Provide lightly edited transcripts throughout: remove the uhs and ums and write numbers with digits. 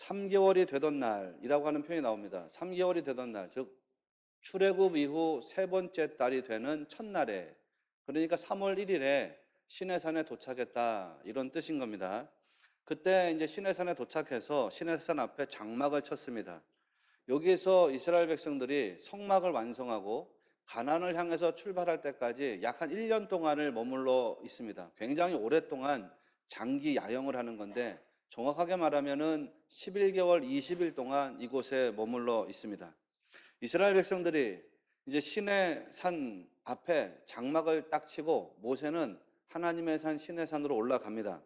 3개월이 되던 날이라고 하는 표현이 나옵니다. 3개월이 되던 날, 즉 출애굽 이후 세 번째 달이 되는 첫날에, 그러니까 3월 1일에 시내산에 도착했다, 이런 뜻인 겁니다. 그때 이제 시내산에 도착해서 시내산 앞에 장막을 쳤습니다. 여기에서 이스라엘 백성들이 성막을 완성하고 가나안을 향해서 출발할 때까지 약 한 1년 동안을 머물러 있습니다. 굉장히 오랫동안 장기 야영을 하는 건데, 정확하게 말하면은 11개월 20일 동안 이곳에 머물러 있습니다. 이스라엘 백성들이 이제 시내 산 앞에 장막을 딱 치고 모세는 하나님의 산 시내 산으로 올라갑니다.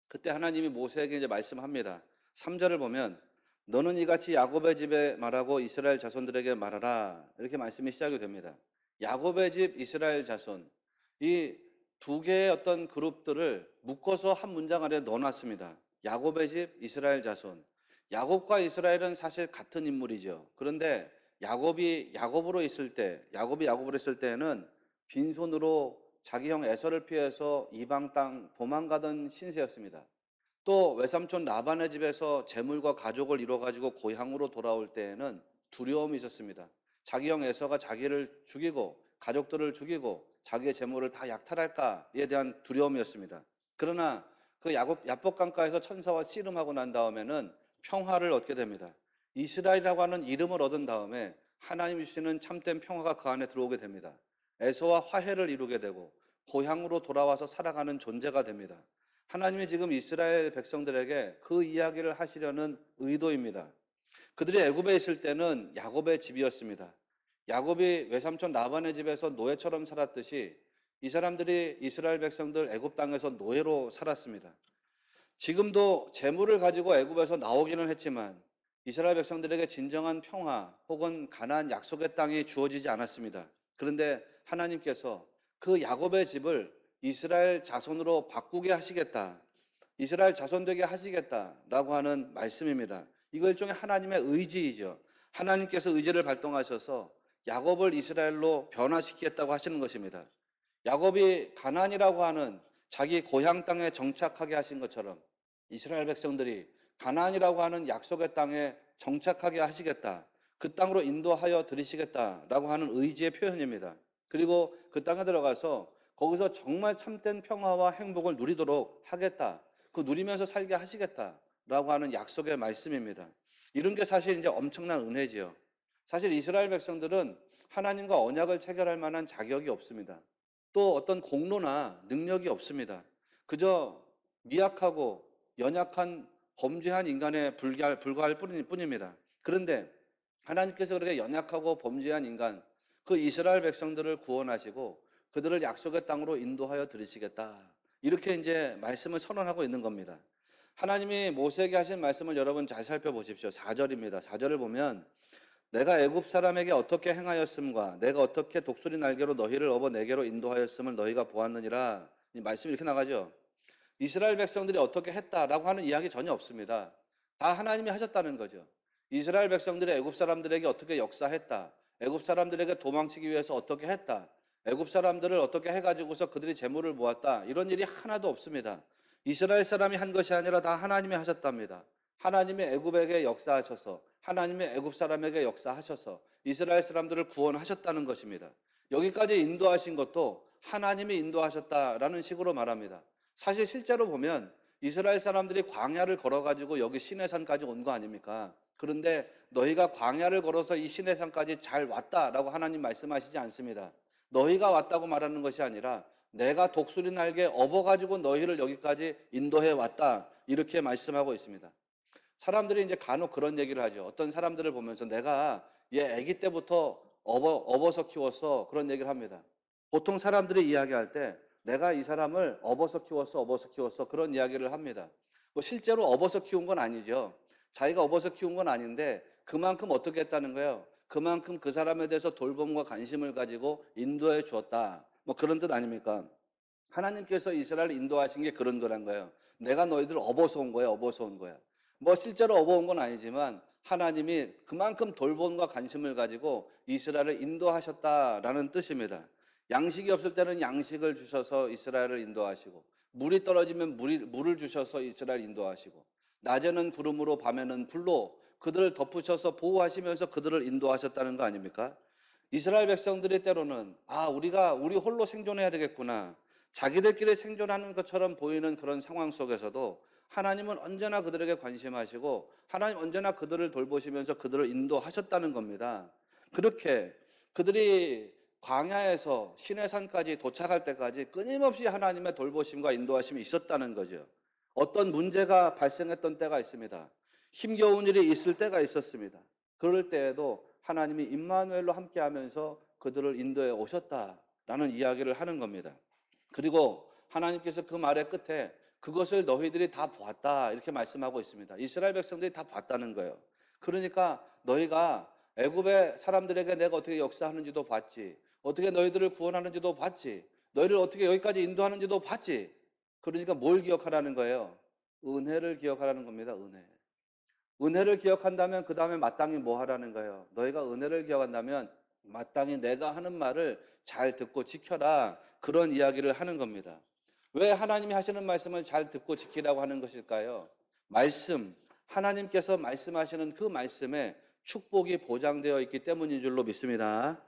그때 하나님이 모세에게 이제 말씀합니다. 3절을 보면 너는 이같이 야곱의 집에 말하고 이스라엘 자손들에게 말하라, 이렇게 말씀이 시작이 됩니다. 야곱의 집, 이스라엘 자손, 이 두 개의 어떤 그룹들을 묶어서 한 문장 안에 넣어놨습니다. 야곱의 집, 이스라엘 자손. 야곱과 이스라엘은 사실 같은 인물이죠. 그런데 야곱이 야곱으로 있을 때에는 빈손으로 자기 형 에서를 피해서 이방 땅 도망가던 신세였습니다. 또 외삼촌 라반의 집에서 재물과 가족을 이뤄가지고 고향으로 돌아올 때에는 두려움이 있었습니다. 자기 형 에서가 자기를 죽이고 가족들을 죽이고 자기의 재물을 다 약탈할까에 대한 두려움이었습니다. 그러나 그 야복강가에서 천사와 씨름하고 난 다음에는 평화를 얻게 됩니다. 이스라엘이라고 하는 이름을 얻은 다음에 하나님이 주시는 참된 평화가 그 안에 들어오게 됩니다. 에서와 화해를 이루게 되고 고향으로 돌아와서 살아가는 존재가 됩니다. 하나님이 지금 이스라엘 백성들에게 그 이야기를 하시려는 의도입니다. 그들이 애굽에 있을 때는 야곱의 집이었습니다. 야곱이 외삼촌 라반의 집에서 노예처럼 살았듯이 이 사람들이, 이스라엘 백성들, 애굽 땅에서 노예로 살았습니다. 지금도 재물을 가지고 애굽에서 나오기는 했지만 이스라엘 백성들에게 진정한 평화 혹은 가나안 약속의 땅이 주어지지 않았습니다. 그런데 하나님께서 그 야곱의 집을 이스라엘 자손으로 바꾸게 하시겠다, 이스라엘 자손 되게 하시겠다라고 하는 말씀입니다. 이거 일종의 하나님의 의지이죠. 하나님께서 의지를 발동하셔서 야곱을 이스라엘로 변화시키겠다고 하시는 것입니다. 야곱이 가나안이라고 하는 자기 고향 땅에 정착하게 하신 것처럼 이스라엘 백성들이 가나안이라고 하는 약속의 땅에 정착하게 하시겠다, 그 땅으로 인도하여 들이시겠다라고 하는 의지의 표현입니다. 그리고 그 땅에 들어가서 거기서 정말 참된 평화와 행복을 누리도록 하겠다, 그 누리면서 살게 하시겠다라고 하는 약속의 말씀입니다. 이런 게 사실 이제 엄청난 은혜지요. 사실 이스라엘 백성들은 하나님과 언약을 체결할 만한 자격이 없습니다. 또 어떤 공로나 능력이 없습니다. 그저 미약하고 연약한 범죄한 인간에 불과할 뿐입니다. 그런데 하나님께서 그렇게 연약하고 범죄한 인간, 그 이스라엘 백성들을 구원하시고 그들을 약속의 땅으로 인도하여 들이시겠다, 이렇게 이제 말씀을 선언하고 있는 겁니다. 하나님이 모세에게 하신 말씀을 여러분 잘 살펴보십시오. 4절입니다. 4절을 보면 내가 애굽 사람에게 어떻게 행하였음과 내가 어떻게 독수리 날개로 너희를 업어 내게로 인도하였음을 너희가 보았느니라, 이 말씀이 이렇게 나가죠. 이스라엘 백성들이 어떻게 했다라고 하는 이야기 전혀 없습니다. 다 하나님이 하셨다는 거죠. 이스라엘 백성들이 애굽 사람들에게 어떻게 역사했다, 애굽 사람들에게 도망치기 위해서 어떻게 했다, 애굽 사람들을 어떻게 해가지고서 그들이 재물을 모았다, 이런 일이 하나도 없습니다. 이스라엘 사람이 한 것이 아니라 다 하나님이 하셨답니다. 하나님이 애굽에게 역사하셔서, 하나님이 애굽 사람에게 역사하셔서 이스라엘 사람들을 구원하셨다는 것입니다. 여기까지 인도하신 것도 하나님이 인도하셨다라는 식으로 말합니다. 사실 실제로 보면 이스라엘 사람들이 광야를 걸어가지고 여기 시내산까지 온 거 아닙니까? 그런데 너희가 광야를 걸어서 이 시내산까지 잘 왔다라고 하나님 말씀하시지 않습니다. 너희가 왔다고 말하는 것이 아니라 내가 독수리 날개 업어가지고 너희를 여기까지 인도해 왔다, 이렇게 말씀하고 있습니다. 사람들이 이제 간혹 그런 얘기를 하죠. 어떤 사람들을 보면서 내가 얘 아기 때부터 업어서 키웠어, 그런 얘기를 합니다. 보통 사람들이 이야기할 때 내가 이 사람을 업어서 키웠어 그런 이야기를 합니다. 뭐 실제로 업어서 키운 건 아니죠. 자기가 업어서 키운 건 아닌데 그만큼 어떻게 했다는 거예요? 그만큼 그 사람에 대해서 돌봄과 관심을 가지고 인도해 주었다, 뭐 그런 뜻 아닙니까? 하나님께서 이스라엘을 인도하신 게 그런 거란 거예요. 내가 너희들 업어서 온 거야, 업어서 온 거야. 뭐 실제로 업어온 건 아니지만 하나님이 그만큼 돌봄과 관심을 가지고 이스라엘을 인도하셨다라는 뜻입니다. 양식이 없을 때는 양식을 주셔서 이스라엘을 인도하시고, 물이 떨어지면 물을 주셔서 이스라엘 인도하시고, 낮에는 구름으로 밤에는 불로 그들을 덮으셔서 보호하시면서 그들을 인도하셨다는 거 아닙니까? 이스라엘 백성들이 때로는 우리 홀로 생존해야 되겠구나. 자기들끼리 생존하는 것처럼 보이는 그런 상황 속에서도 하나님은 언제나 그들에게 관심하시고 하나님 언제나 그들을 돌보시면서 그들을 인도하셨다는 겁니다. 그렇게 그들이 광야에서 시내산까지 도착할 때까지 끊임없이 하나님의 돌보심과 인도하심이 있었다는 거죠. 어떤 문제가 발생했던 때가 있습니다. 힘겨운 일이 있을 때가 있었습니다. 그럴 때에도 하나님이 임마누엘로 함께하면서 그들을 인도해 오셨다라는 이야기를 하는 겁니다. 그리고 하나님께서 그 말의 끝에 그것을 너희들이 다 보았다 이렇게 말씀하고 있습니다. 이스라엘 백성들이 다 봤다는 거예요. 그러니까 너희가 애굽의 사람들에게 내가 어떻게 역사하는지도 봤지, 어떻게 너희들을 구원하는지도 봤지, 너희를 어떻게 여기까지 인도하는지도 봤지. 그러니까 뭘 기억하라는 거예요? 은혜를 기억하라는 겁니다. 은혜를 기억한다면 그 다음에 마땅히 뭐 하라는 거예요? 너희가 은혜를 기억한다면 마땅히 내가 하는 말을 잘 듣고 지켜라, 그런 이야기를 하는 겁니다. 왜 하나님이 하시는 말씀을 잘 듣고 지키라고 하는 것일까요? 하나님께서 말씀하시는 그 말씀에 축복이 보장되어 있기 때문인 줄로 믿습니다.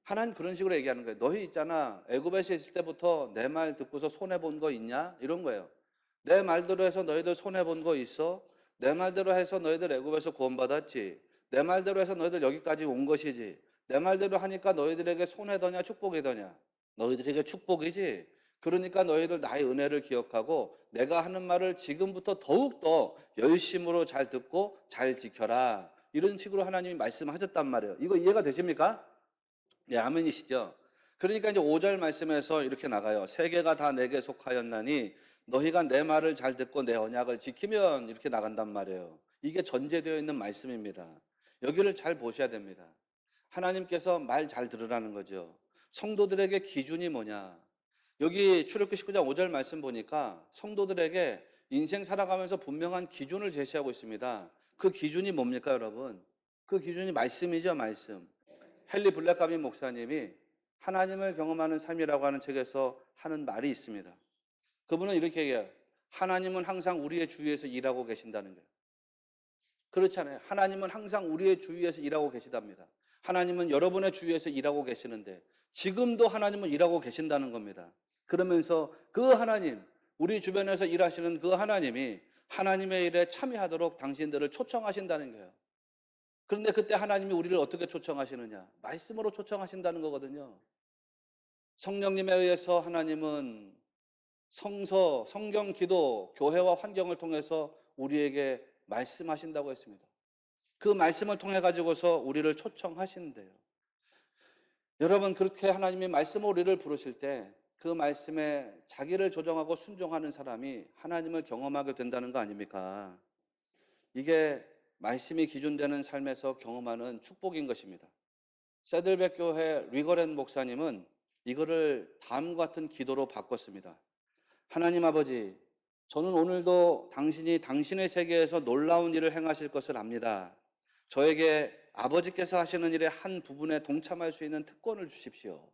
하나님 그런 식으로 얘기하는 거예요. 너희 있잖아, 애굽에서 있을 때부터 내 말 듣고서 손해본 거 있냐? 이런 거예요. 내 말대로 해서 너희들 손해본 거 있어? 내 말대로 해서 너희들 애굽에서 구원받았지. 내 말대로 해서 너희들 여기까지 온 것이지. 내 말대로 하니까 너희들에게 손해더냐 축복이더냐? 너희들에게 축복이지. 그러니까 너희들 나의 은혜를 기억하고 내가 하는 말을 지금부터 더욱더 열심으로 잘 듣고 잘 지켜라. 이런 식으로 하나님이 말씀하셨단 말이에요. 이거 이해가 되십니까? 네, 아멘이시죠? 그러니까 이제 5절 말씀에서 이렇게 나가요. 세계가 다 내게 속하였나니 너희가 내 말을 잘 듣고 내 언약을 지키면, 이렇게 나간단 말이에요. 이게 전제되어 있는 말씀입니다. 여기를 잘 보셔야 됩니다. 하나님께서 말 잘 들으라는 거죠. 성도들에게 기준이 뭐냐? 여기 출애굽기 19장 5절 말씀 보니까 성도들에게 인생 살아가면서 분명한 기준을 제시하고 있습니다. 그 기준이 뭡니까, 여러분? 그 기준이 말씀이죠, 말씀. 헨리 블랙가빈 목사님이 하나님을 경험하는 삶이라고 하는 책에서 하는 말이 있습니다. 그분은 이렇게 얘기해요. 하나님은 항상 우리의 주위에서 일하고 계신다는 거예요. 그렇잖아요. 하나님은 항상 우리의 주위에서 일하고 계시답니다. 하나님은 여러분의 주위에서 일하고 계시는데 지금도 하나님은 일하고 계신다는 겁니다. 그러면서 그 하나님, 우리 주변에서 일하시는 그 하나님이 하나님의 일에 참여하도록 당신들을 초청하신다는 거예요. 그런데 그때 하나님이 우리를 어떻게 초청하시느냐? 말씀으로 초청하신다는 거거든요. 성령님에 의해서 하나님은 성서, 성경, 기도, 교회와 환경을 통해서 우리에게 말씀하신다고 했습니다. 그 말씀을 통해 가지고서 우리를 초청하신대요. 여러분, 그렇게 하나님이 말씀으로 우리를 부르실 때 그 말씀에 자기를 조정하고 순종하는 사람이 하나님을 경험하게 된다는 거 아닙니까? 이게 말씀이 기준되는 삶에서 경험하는 축복인 것입니다. 세들백 교회 리거렌 목사님은 이거를 다음과 같은 기도로 바꿨습니다. 하나님 아버지, 저는 오늘도 당신이 당신의 세계에서 놀라운 일을 행하실 것을 압니다. 저에게 아버지께서 하시는 일의 한 부분에 동참할 수 있는 특권을 주십시오.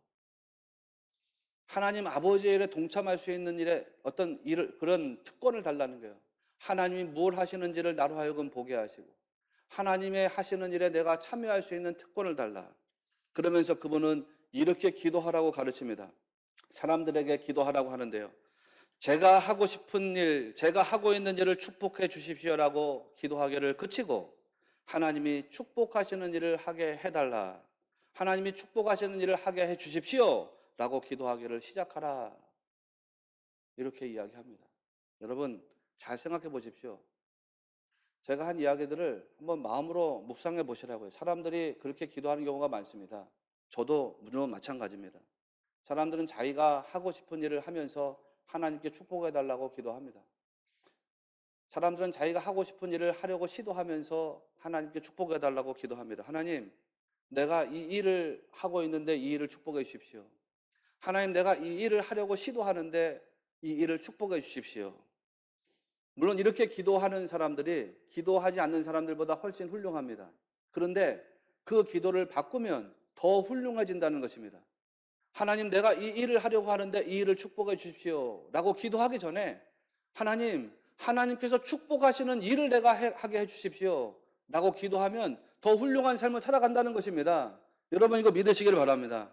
하나님 아버지의 일에 동참할 수 있는 일에 어떤 일을, 그런 특권을 달라는 거예요. 하나님이 뭘 하시는지를 나로 하여금 보게 하시고 하나님의 하시는 일에 내가 참여할 수 있는 특권을 달라. 그러면서 그분은 이렇게 기도하라고 가르칩니다. 사람들에게 기도하라고 하는데요. 제가 하고 싶은 일, 제가 하고 있는 일을 축복해 주십시오라고 기도하기를 그치고 하나님이 축복하시는 일을 하게 해달라. 하나님이 축복하시는 일을 하게 해 주십시오 라고 기도하기를 시작하라. 이렇게 이야기합니다. 여러분, 잘 생각해 보십시오. 제가 한 이야기들을 한번 마음으로 묵상해 보시라고요. 사람들이 그렇게 기도하는 경우가 많습니다. 저도 물론 마찬가지입니다. 사람들은 자기가 하고 싶은 일을 하면서 하나님께 축복해 달라고 기도합니다. 사람들은 자기가 하고 싶은 일을 하려고 시도하면서 하나님께 축복해 달라고 기도합니다. 하나님, 내가 이 일을 하고 있는데 이 일을 축복해 주십시오. 하나님, 내가 이 일을 하려고 시도하는데 이 일을 축복해 주십시오. 물론 이렇게 기도하는 사람들이 기도하지 않는 사람들보다 훨씬 훌륭합니다. 그런데 그 기도를 바꾸면 더 훌륭해진다는 것입니다. 하나님, 내가 이 일을 하려고 하는데 이 일을 축복해 주십시오 라고 기도하기 전에 하나님, 하나님께서 축복하시는 일을 내가 하게 해주십시오 라고 기도하면 더 훌륭한 삶을 살아간다는 것입니다. 여러분 이거 믿으시기를 바랍니다.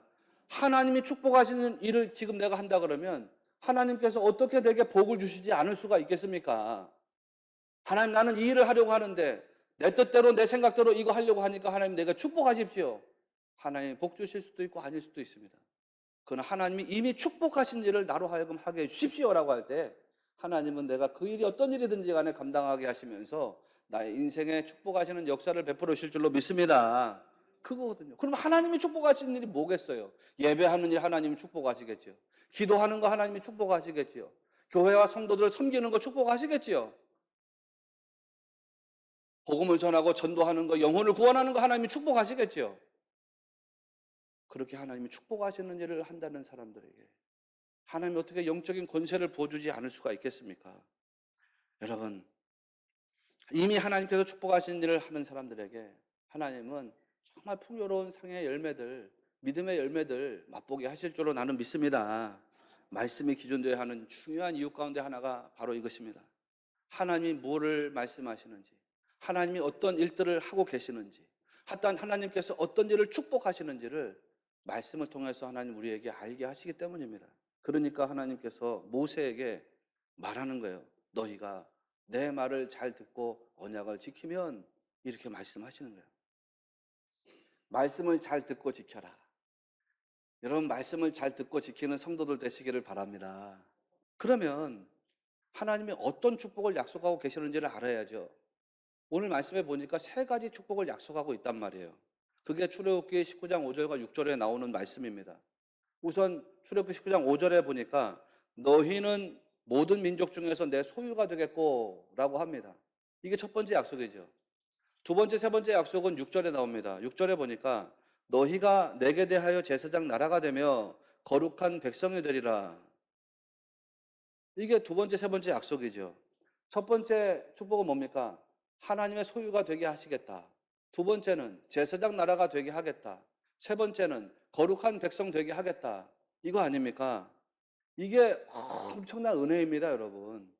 하나님이 축복하시는 일을 지금 내가 한다 그러면 하나님께서 어떻게 내게 복을 주시지 않을 수가 있겠습니까? 하나님, 나는 이 일을 하려고 하는데 내 뜻대로 내 생각대로 이거 하려고 하니까 하나님 내가 축복하십시오. 하나님 복 주실 수도 있고 아닐 수도 있습니다. 그러나 하나님이 이미 축복하신 일을 나로 하여금 하게 해 주십시오라고 할 때 하나님은 내가 그 일이 어떤 일이든지 간에 감당하게 하시면서 나의 인생에 축복하시는 역사를 베풀어 주실 줄로 믿습니다. 그거거든요. 그럼 하나님이 축복하시는 일이 뭐겠어요? 예배하는 일 하나님이 축복하시겠지요. 기도하는 거 하나님이 축복하시겠지요. 교회와 성도들을 섬기는 거 축복하시겠지요. 복음을 전하고 전도하는 거, 영혼을 구원하는 거 하나님이 축복하시겠지요. 그렇게 하나님이 축복하시는 일을 한다는 사람들에게 하나님이 어떻게 영적인 권세를 부어주지 않을 수가 있겠습니까? 여러분, 이미 하나님께서 축복하신 일을 하는 사람들에게 하나님은 정말 풍요로운 상의 열매들, 믿음의 열매들 맛보게 하실 줄로 나는 믿습니다. 말씀이 기준되어야 하는 중요한 이유 가운데 하나가 바로 이것입니다. 하나님이 뭐를 말씀하시는지, 하나님이 어떤 일들을 하고 계시는지, 하나님께서 어떤 일을 축복하시는지를 말씀을 통해서 하나님 우리에게 알게 하시기 때문입니다. 그러니까 하나님께서 모세에게 말하는 거예요. 너희가 내 말을 잘 듣고 언약을 지키면, 이렇게 말씀하시는 거예요. 말씀을 잘 듣고 지켜라. 여러분, 말씀을 잘 듣고 지키는 성도들 되시기를 바랍니다. 그러면 하나님이 어떤 축복을 약속하고 계시는지를 알아야죠. 오늘 말씀에 보니까 세 가지 축복을 약속하고 있단 말이에요. 그게 출애굽기 19장 5절과 6절에 나오는 말씀입니다. 우선 출애굽기 19장 5절에 보니까 너희는 모든 민족 중에서 내 소유가 되겠고 라고 합니다. 이게 첫 번째 약속이죠. 두 번째, 세 번째 약속은 6절에 나옵니다. 6절에 보니까 너희가 내게 대하여 제사장 나라가 되며 거룩한 백성이 되리라. 이게 두 번째, 세 번째 약속이죠. 첫 번째 축복은 뭡니까? 하나님의 소유가 되게 하시겠다. 두 번째는 제사장 나라가 되게 하겠다. 세 번째는 거룩한 백성 되게 하겠다. 이거 아닙니까? 이게 엄청난 은혜입니다, 여러분.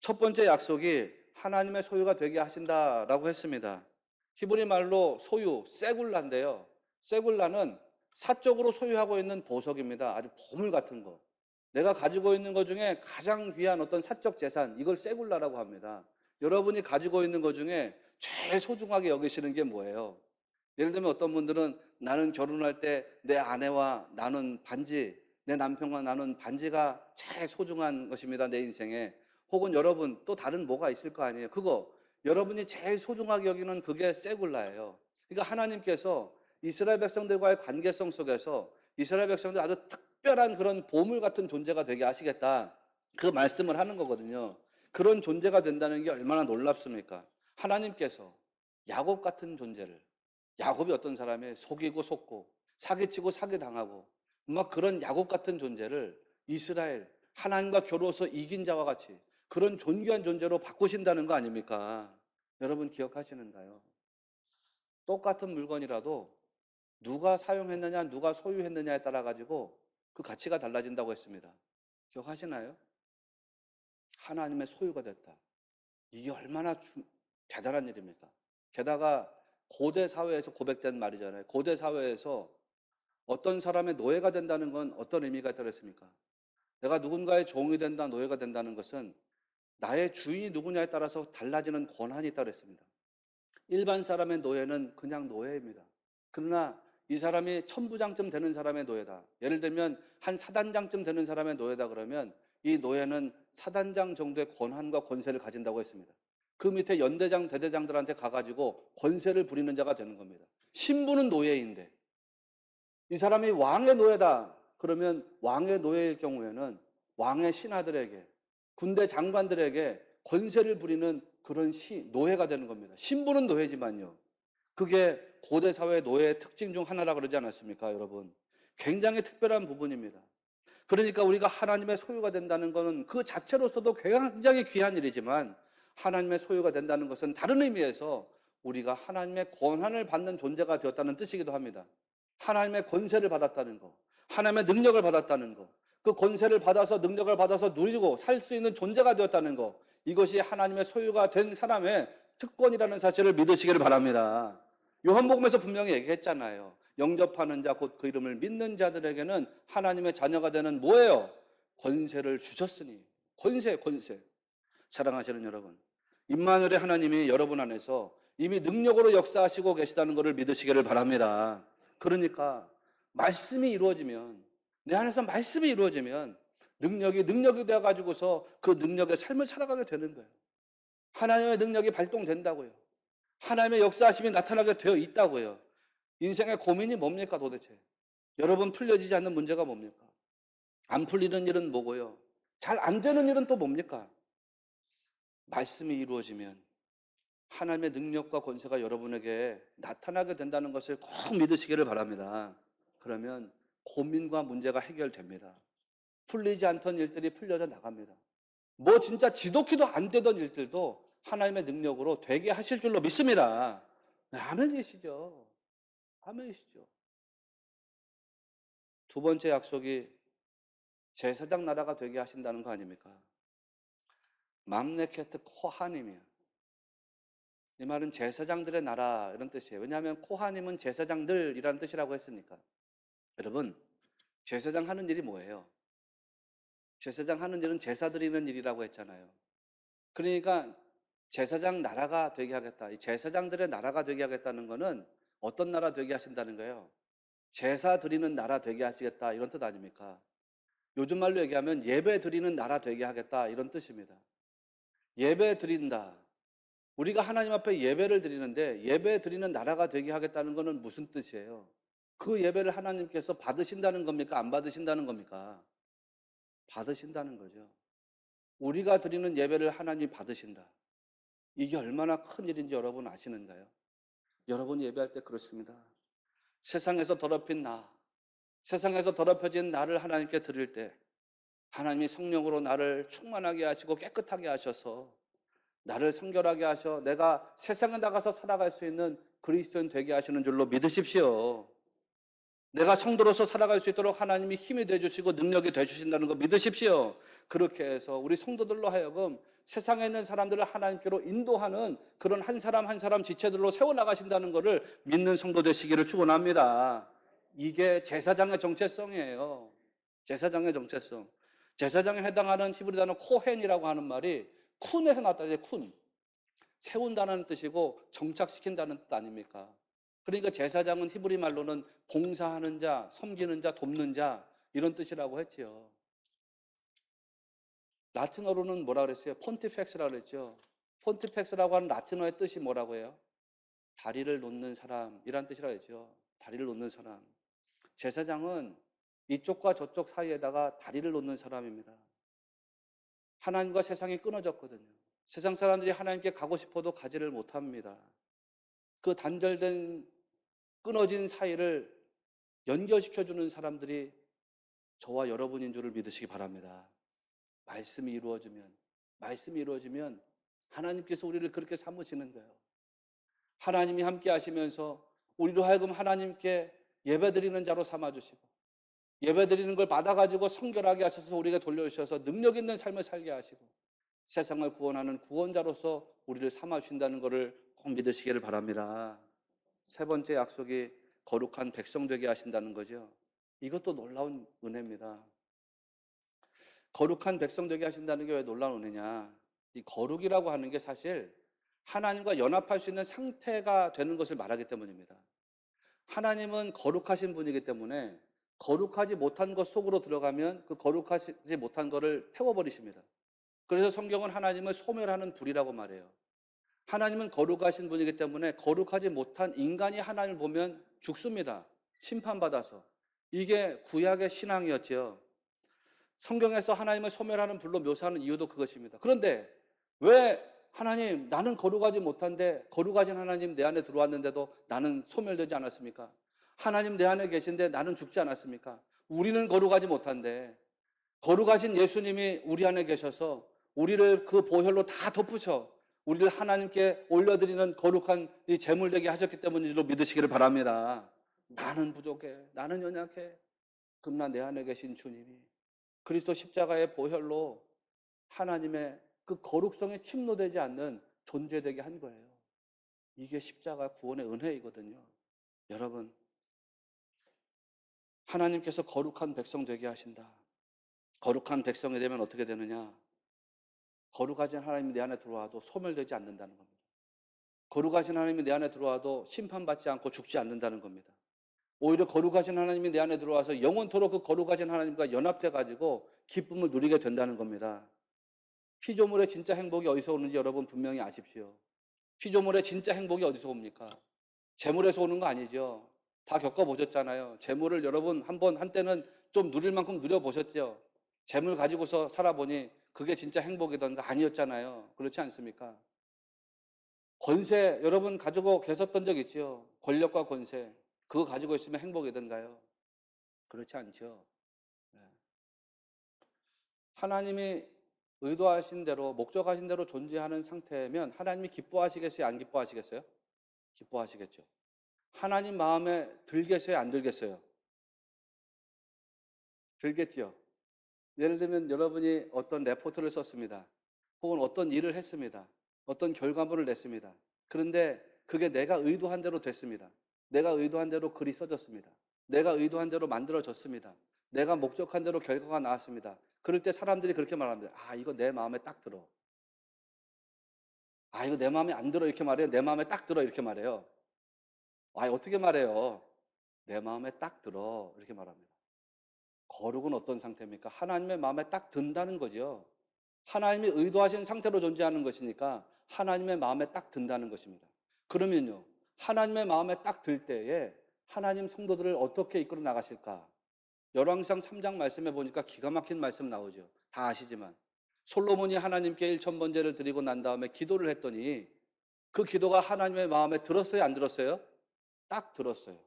첫 번째 약속이 하나님의 소유가 되게 하신다라고 했습니다. 히브리 말로 소유, 세굴라인데요. 세굴라는 사적으로 소유하고 있는 보석입니다. 아주 보물 같은 거. 내가 가지고 있는 것 중에 가장 귀한 어떤 사적 재산, 이걸 세굴라라고 합니다. 여러분이 가지고 있는 것 중에 제일 소중하게 여기시는 게 뭐예요? 예를 들면 어떤 분들은 나는 결혼할 때 내 아내와 나눈 반지, 내 남편과 나눈 반지가 제일 소중한 것입니다, 내 인생에. 혹은 여러분 또 다른 뭐가 있을 거 아니에요. 그거 여러분이 제일 소중하게 여기는 그게 세굴라예요. 그러니까 하나님께서 이스라엘 백성들과의 관계성 속에서 이스라엘 백성들 아주 특별한 그런 보물 같은 존재가 되게 하시겠다, 그 말씀을 하는 거거든요. 그런 존재가 된다는 게 얼마나 놀랍습니까? 하나님께서 야곱 같은 존재를, 야곱이 어떤 사람이 속이고 속고 사기치고 사기당하고 막 그런 야곱 같은 존재를 이스라엘, 하나님과 겨루어서 이긴 자와 같이 그런 존귀한 존재로 바꾸신다는 거 아닙니까? 여러분 기억하시는가요? 똑같은 물건이라도 누가 사용했느냐, 누가 소유했느냐에 따라 가지고 그 가치가 달라진다고 했습니다. 기억하시나요? 하나님의 소유가 됐다. 이게 얼마나 대단한 일입니까? 게다가 고대 사회에서 고백된 말이잖아요. 고대 사회에서 어떤 사람의 노예가 된다는 건 어떤 의미가 있다랬습니까? 내가 누군가의 종이 된다, 노예가 된다는 것은 나의 주인이 누구냐에 따라서 달라지는 권한이 있다고 했습니다. 일반 사람의 노예는 그냥 노예입니다. 그러나 이 사람이 천부장쯤 되는 사람의 노예다. 예를 들면 한 사단장쯤 되는 사람의 노예다 그러면 이 노예는 사단장 정도의 권한과 권세를 가진다고 했습니다. 그 밑에 연대장, 대대장들한테 가가지고 권세를 부리는 자가 되는 겁니다. 신부는 노예인데 이 사람이 왕의 노예다 그러면 왕의 노예일 경우에는 왕의 신하들에게, 군대 장관들에게 권세를 부리는 그런 노예가 되는 겁니다. 신부는 노예지만요. 그게 고대 사회의 노예의 특징 중 하나라 그러지 않았습니까, 여러분? 굉장히 특별한 부분입니다. 그러니까 우리가 하나님의 소유가 된다는 것은 그 자체로서도 굉장히 귀한 일이지만 하나님의 소유가 된다는 것은 다른 의미에서 우리가 하나님의 권한을 받는 존재가 되었다는 뜻이기도 합니다. 하나님의 권세를 받았다는 거, 하나님의 능력을 받았다는 거, 그 권세를 받아서 능력을 받아서 누리고 살 수 있는 존재가 되었다는 거, 이것이 하나님의 소유가 된 사람의 특권이라는 사실을 믿으시기를 바랍니다. 요한복음에서 분명히 얘기했잖아요. 영접하는 자 곧 그 이름을 믿는 자들에게는 하나님의 자녀가 되는 뭐예요? 권세를 주셨으니. 권세. 사랑하시는 여러분, 임마누엘의 하나님이 여러분 안에서 이미 능력으로 역사하시고 계시다는 것을 믿으시기를 바랍니다. 그러니까 말씀이 이루어지면, 내 안에서 말씀이 이루어지면 능력이 되어 가지고서 그 능력의 삶을 살아가게 되는 거예요. 하나님의 능력이 발동된다고요. 하나님의 역사하심이 나타나게 되어 있다고요. 인생의 고민이 뭡니까 도대체? 여러분, 풀려지지 않는 문제가 뭡니까? 안 풀리는 일은 뭐고요? 잘 안 되는 일은 또 뭡니까? 말씀이 이루어지면 하나님의 능력과 권세가 여러분에게 나타나게 된다는 것을 꼭 믿으시기를 바랍니다. 그러면 고민과 문제가 해결됩니다. 풀리지 않던 일들이 풀려져 나갑니다. 뭐 진짜 지독히도 안 되던 일들도 하나님의 능력으로 되게 하실 줄로 믿습니다. 아멘이시죠? 아멘이시죠? 두 번째 약속이 제사장 나라가 되게 하신다는 거 아닙니까? 맘레케트 코하님이에요. 이 말은 제사장들의 나라 이런 뜻이에요. 왜냐하면 코하님은 제사장들이라는 뜻이라고 했으니까. 여러분, 제사장 하는 일이 뭐예요? 제사장 하는 일은 제사 드리는 일이라고 했잖아요. 그러니까 제사장 나라가 되게 하겠다. 이 제사장들의 나라가 되게 하겠다는 거는 어떤 나라 되게 하신다는 거예요? 제사 드리는 나라 되게 하시겠다 이런 뜻 아닙니까? 요즘 말로 얘기하면 예배 드리는 나라 되게 하겠다 이런 뜻입니다. 예배 드린다. 우리가 하나님 앞에 예배를 드리는데 예배 드리는 나라가 되게 하겠다는 것은 무슨 뜻이에요? 그 예배를 하나님께서 받으신다는 겁니까? 안 받으신다는 겁니까? 받으신다는 거죠. 우리가 드리는 예배를 하나님이 받으신다. 이게 얼마나 큰 일인지 여러분 아시는가요? 여러분 예배할 때 그렇습니다. 세상에서 더럽힌 나, 세상에서 더럽혀진 나를 하나님께 드릴 때 하나님이 성령으로 나를 충만하게 하시고 깨끗하게 하셔서 나를 성결하게 하셔 내가 세상에 나가서 살아갈 수 있는 그리스도인 되게 하시는 줄로 믿으십시오. 내가 성도로서 살아갈 수 있도록 하나님이 힘이 되어주시고 능력이 되어주신다는 거 믿으십시오. 그렇게 해서 우리 성도들로 하여금 세상에 있는 사람들을 하나님께로 인도하는 그런 한 사람 한 사람 지체들로 세워나가신다는 것을 믿는 성도 되시기를 축원합니다. 이게 제사장의 정체성이에요. 제사장의 정체성. 제사장에 해당하는 히브리 단어 코헨이라고 하는 말이 쿤에서 나왔다. 쿤. 세운다는 뜻이고 정착시킨다는 뜻 아닙니까? 그러니까 제사장은 히브리 말로는 봉사하는 자, 섬기는 자, 돕는 자 이런 뜻이라고 했지요. 라틴어로는 뭐라 그랬어요? 폰티펙스라고 그랬죠. 폰티펙스라고 하는 라틴어의 뜻이 뭐라고 해요? 다리를 놓는 사람이란 뜻이라고 했죠. 다리를 놓는 사람. 제사장은 이쪽과 저쪽 사이에다가 다리를 놓는 사람입니다. 하나님과 세상이 끊어졌거든요. 세상 사람들이 하나님께 가고 싶어도 가지를 못합니다. 그 단절된 끊어진 사이를 연결시켜주는 사람들이 저와 여러분인 줄을 믿으시기 바랍니다. 말씀이 이루어지면 하나님께서 우리를 그렇게 삼으시는 거예요. 하나님이 함께 하시면서 우리로 하여금 하나님께 예배드리는 자로 삼아주시고 예배드리는 걸 받아가지고 성결하게 하셔서 우리에게 돌려주셔서 능력 있는 삶을 살게 하시고 세상을 구원하는 구원자로서 우리를 삼아주신다는 것을 꼭 믿으시기를 바랍니다. 세 번째 약속이 거룩한 백성 되게 하신다는 거죠. 이것도 놀라운 은혜입니다. 거룩한 백성 되게 하신다는 게 왜 놀라운 은혜냐? 이 거룩이라고 하는 게 사실 하나님과 연합할 수 있는 상태가 되는 것을 말하기 때문입니다. 하나님은 거룩하신 분이기 때문에 거룩하지 못한 것 속으로 들어가면 그 거룩하지 못한 것을 태워버리십니다. 그래서 성경은 하나님을 소멸하는 불이라고 말해요. 하나님은 거룩하신 분이기 때문에 거룩하지 못한 인간이 하나님을 보면 죽습니다. 심판받아서. 이게 구약의 신앙이었지요. 성경에서 하나님을 소멸하는 불로 묘사하는 이유도 그것입니다. 그런데 왜 하나님, 나는 거룩하지 못한데 거룩하신 하나님 내 안에 들어왔는데도 나는 소멸되지 않았습니까? 하나님 내 안에 계신데 나는 죽지 않았습니까? 우리는 거룩하지 못한데 거룩하신 예수님이 우리 안에 계셔서 우리를 그 보혈로 다 덮으셔 우리를 하나님께 올려드리는 거룩한 이 제물 되게 하셨기 때문이로 믿으시기를 바랍니다. 나는 부족해, 나는 연약해. 그러나 내 안에 계신 주님이 그리스도 십자가의 보혈로 하나님의 그 거룩성에 침노되지 않는 존재되게 한 거예요. 이게 십자가 구원의 은혜이거든요. 여러분, 하나님께서 거룩한 백성 되게 하신다. 거룩한 백성이 되면 어떻게 되느냐? 거룩하신 하나님이 내 안에 들어와도 소멸되지 않는다는 겁니다. 거룩하신 하나님이 내 안에 들어와도 심판받지 않고 죽지 않는다는 겁니다. 오히려 거룩하신 하나님이 내 안에 들어와서 영원토록 그 거룩하신 하나님과 연합돼가지고 기쁨을 누리게 된다는 겁니다. 피조물의 진짜 행복이 어디서 오는지 여러분 분명히 아십시오. 피조물의 진짜 행복이 어디서 옵니까? 재물에서 오는 거 아니죠. 다 겪어보셨잖아요. 재물을 여러분 한때는 좀 누릴 만큼 누려보셨죠. 재물 가지고서 살아보니 그게 진짜 행복이던가 아니었잖아요. 그렇지 않습니까? 권세 여러분 가지고 계셨던 적 있죠. 권력과 권세 그거 가지고 있으면 행복이던가요? 그렇지 않죠. 네. 하나님이 의도하신 대로 목적하신 대로 존재하는 상태면 하나님이 기뻐하시겠어요? 안 기뻐하시겠어요? 기뻐하시겠죠. 하나님 마음에 들겠어요? 안 들겠어요? 들겠죠. 예를 들면 여러분이 어떤 레포트를 썼습니다. 혹은 어떤 일을 했습니다. 어떤 결과물을 냈습니다. 그런데 그게 내가 의도한 대로 됐습니다. 내가 의도한 대로 글이 써졌습니다. 내가 의도한 대로 만들어졌습니다. 내가 목적한 대로 결과가 나왔습니다. 그럴 때 사람들이 그렇게 말합니다. 아, 이거 내 마음에 딱 들어. 아, 이거 내 마음에 안 들어 이렇게 말해요. 내 마음에 딱 들어 이렇게 말해요. 아, 어떻게 말해요? 내 마음에 딱 들어 이렇게 말합니다. 거룩은 어떤 상태입니까? 하나님의 마음에 딱 든다는 거죠. 하나님이 의도하신 상태로 존재하는 것이니까 하나님의 마음에 딱 든다는 것입니다. 그러면요, 하나님의 마음에 딱 들 때에 하나님 성도들을 어떻게 이끌어 나가실까? 열왕기상 3장 말씀에 보니까 기가 막힌 말씀 나오죠. 다 아시지만 솔로몬이 하나님께 1,000번제를 드리고 난 다음에 기도를 했더니 그 기도가 하나님의 마음에 들었어요? 안 들었어요? 딱 들었어요.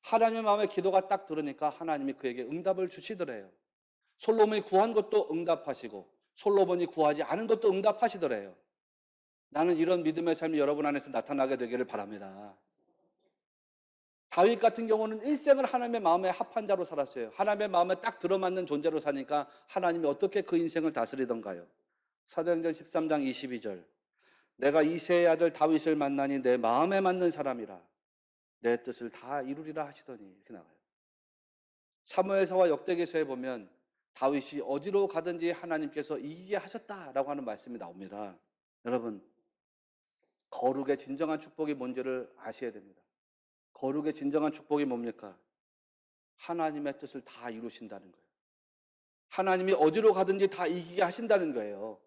하나님의 마음에 기도가 딱 들으니까 하나님이 그에게 응답을 주시더래요. 솔로몬이 구한 것도 응답하시고 솔로몬이 구하지 않은 것도 응답하시더래요. 나는 이런 믿음의 삶이 여러분 안에서 나타나게 되기를 바랍니다. 다윗 같은 경우는 일생을 하나님의 마음에 합한 자로 살았어요. 하나님의 마음에 딱 들어맞는 존재로 사니까 하나님이 어떻게 그 인생을 다스리던가요? 사도행전 13장 22절 내가 이새의 아들 다윗을 만나니 내 마음에 맞는 사람이라 내 뜻을 다 이루리라 하시더니 이렇게 나가요. 사무엘서와 역대기서에 보면 다윗이 어디로 가든지 하나님께서 이기게 하셨다라고 하는 말씀이 나옵니다. 여러분, 거룩의 진정한 축복이 뭔지를 아셔야 됩니다. 거룩의 진정한 축복이 뭡니까? 하나님의 뜻을 다 이루신다는 거예요. 하나님이 어디로 가든지 다 이기게 하신다는 거예요.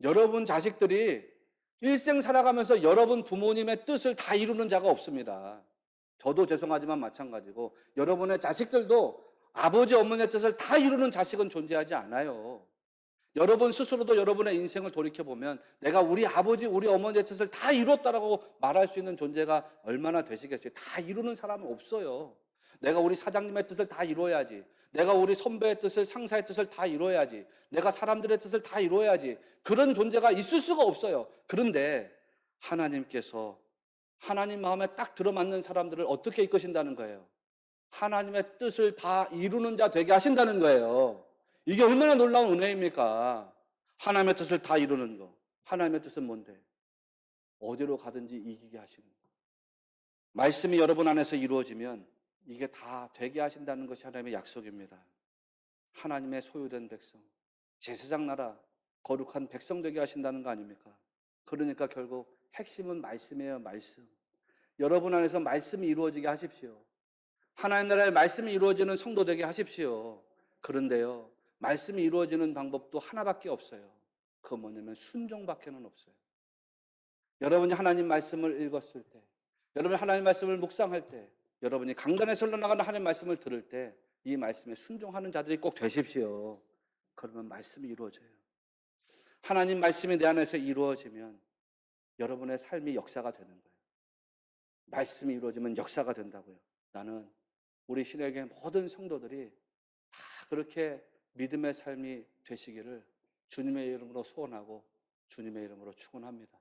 여러분 자식들이 일생 살아가면서 여러분 부모님의 뜻을 다 이루는 자가 없습니다. 저도 죄송하지만 마찬가지고 여러분의 자식들도 아버지 어머니의 뜻을 다 이루는 자식은 존재하지 않아요. 여러분 스스로도 여러분의 인생을 돌이켜보면 내가 우리 아버지 우리 어머니의 뜻을 다 이뤘다라고 말할 수 있는 존재가 얼마나 되시겠어요? 다 이루는 사람은 없어요. 내가 우리 사장님의 뜻을 다 이루어야지. 내가 우리 선배의 뜻을 상사의 뜻을 다 이루어야지. 내가 사람들의 뜻을 다 이루어야지. 그런 존재가 있을 수가 없어요. 그런데 하나님께서 하나님 마음에 딱 들어맞는 사람들을 어떻게 이끄신다는 거예요? 하나님의 뜻을 다 이루는 자 되게 하신다는 거예요. 이게 얼마나 놀라운 은혜입니까? 하나님의 뜻을 다 이루는 거. 하나님의 뜻은 뭔데? 어디로 가든지 이기게 하시는 거. 말씀이 여러분 안에서 이루어지면 이게 다 되게 하신다는 것이 하나님의 약속입니다. 하나님의 소유된 백성, 제사장 나라, 거룩한 백성 되게 하신다는 거 아닙니까? 그러니까 결국 핵심은 말씀이에요, 말씀. 여러분 안에서 말씀이 이루어지게 하십시오. 하나님 나라의 말씀이 이루어지는 성도 되게 하십시오. 그런데요, 말씀이 이루어지는 방법도 하나밖에 없어요. 그건 뭐냐면 순종밖에는 없어요. 여러분이 하나님 말씀을 읽었을 때, 여러분이 하나님 말씀을 묵상할 때, 여러분이 강단에서 흘러나가는 하나님 말씀을 들을 때 이 말씀에 순종하는 자들이 꼭 되십시오. 그러면 말씀이 이루어져요. 하나님 말씀이 내 안에서 이루어지면 여러분의 삶이 역사가 되는 거예요. 말씀이 이루어지면 역사가 된다고요. 나는 우리 신에게 모든 성도들이 다 그렇게 믿음의 삶이 되시기를 주님의 이름으로 소원하고 주님의 이름으로 축원합니다.